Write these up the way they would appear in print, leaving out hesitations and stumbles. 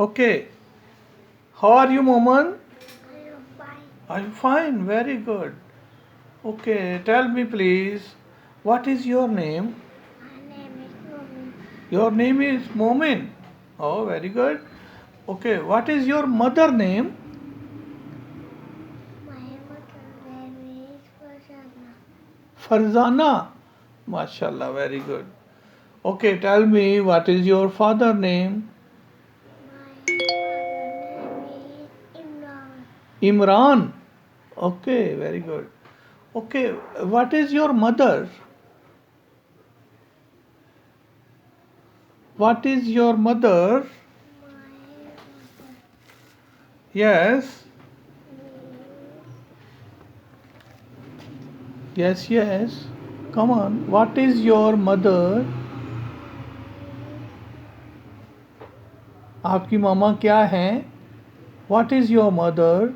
Okay. How are you, Moman? I am fine. I'm fine. Very good. Okay. Tell me, please, what is your name? My name is Mummy. Your name is Momin. Oh, very good. Okay. What is your mother name? My mother name is Farzana. Farzana. MashaAllah. Very good. Okay. Tell me, what is your father name? My father name is Imran. Imran. Okay. Very good. Okay. What is your mother? What is your mother? My mother Yes. is Yes, yes. Come on. What is your mother? my name is आपकी मामा क्या हैं? What is your mother?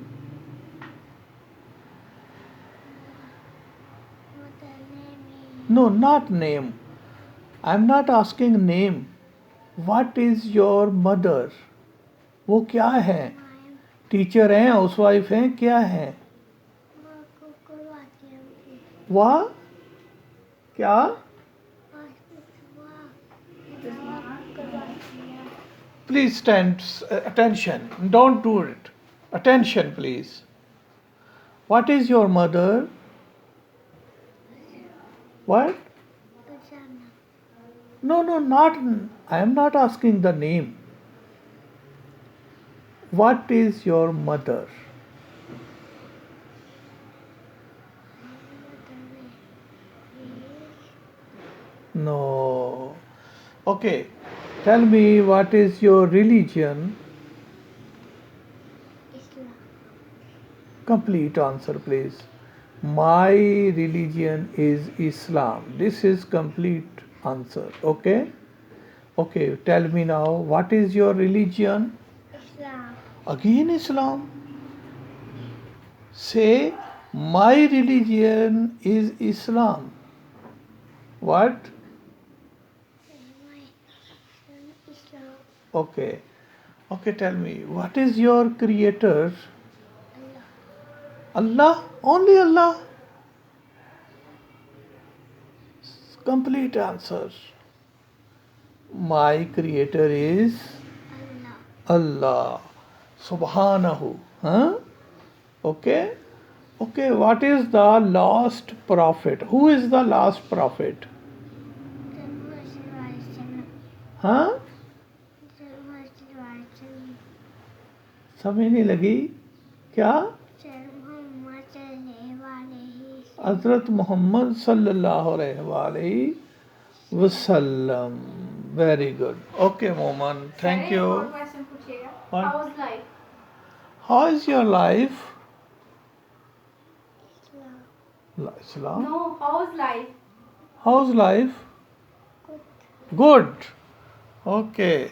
mother name is No, not name. I'm not asking name. What is your mother? वो क्या है? my teacher हैं, housewife हैं, क्या है? माँ को करवाती है मुझे वाह क्या? करवाती है Please stand attention. Don't do it. Attention, please. What is your mother? What? Farzana. No, no, not. I am not asking the name. What is your mother? My mother name is No. Okay. Tell me, what is your religion? Islam. Complete answer, please. My religion is Islam. This is complete answer. Okay? Okay. Tell me now, what is your religion? Islam. Again, Islam. Say, my religion is Islam. What? My Islam. Okay. Okay, tell me, what is your creator? Allah. Allah? Only Allah? Complete answer. My creator is Allah. Allah. Subhanahu. Huh? Okay? Okay, what is the last prophet? Who is the last prophet? Huh? समझ नहीं लगी क्या? हजरत मोहम्मद सल्लल्लाहु अलैहि वसल्लम. Very good. Okay, Moman. Thank you. एक और question पूछिएगा. What? How is life? How is your life? Islam. No, how is life? How's life? Good. Okay.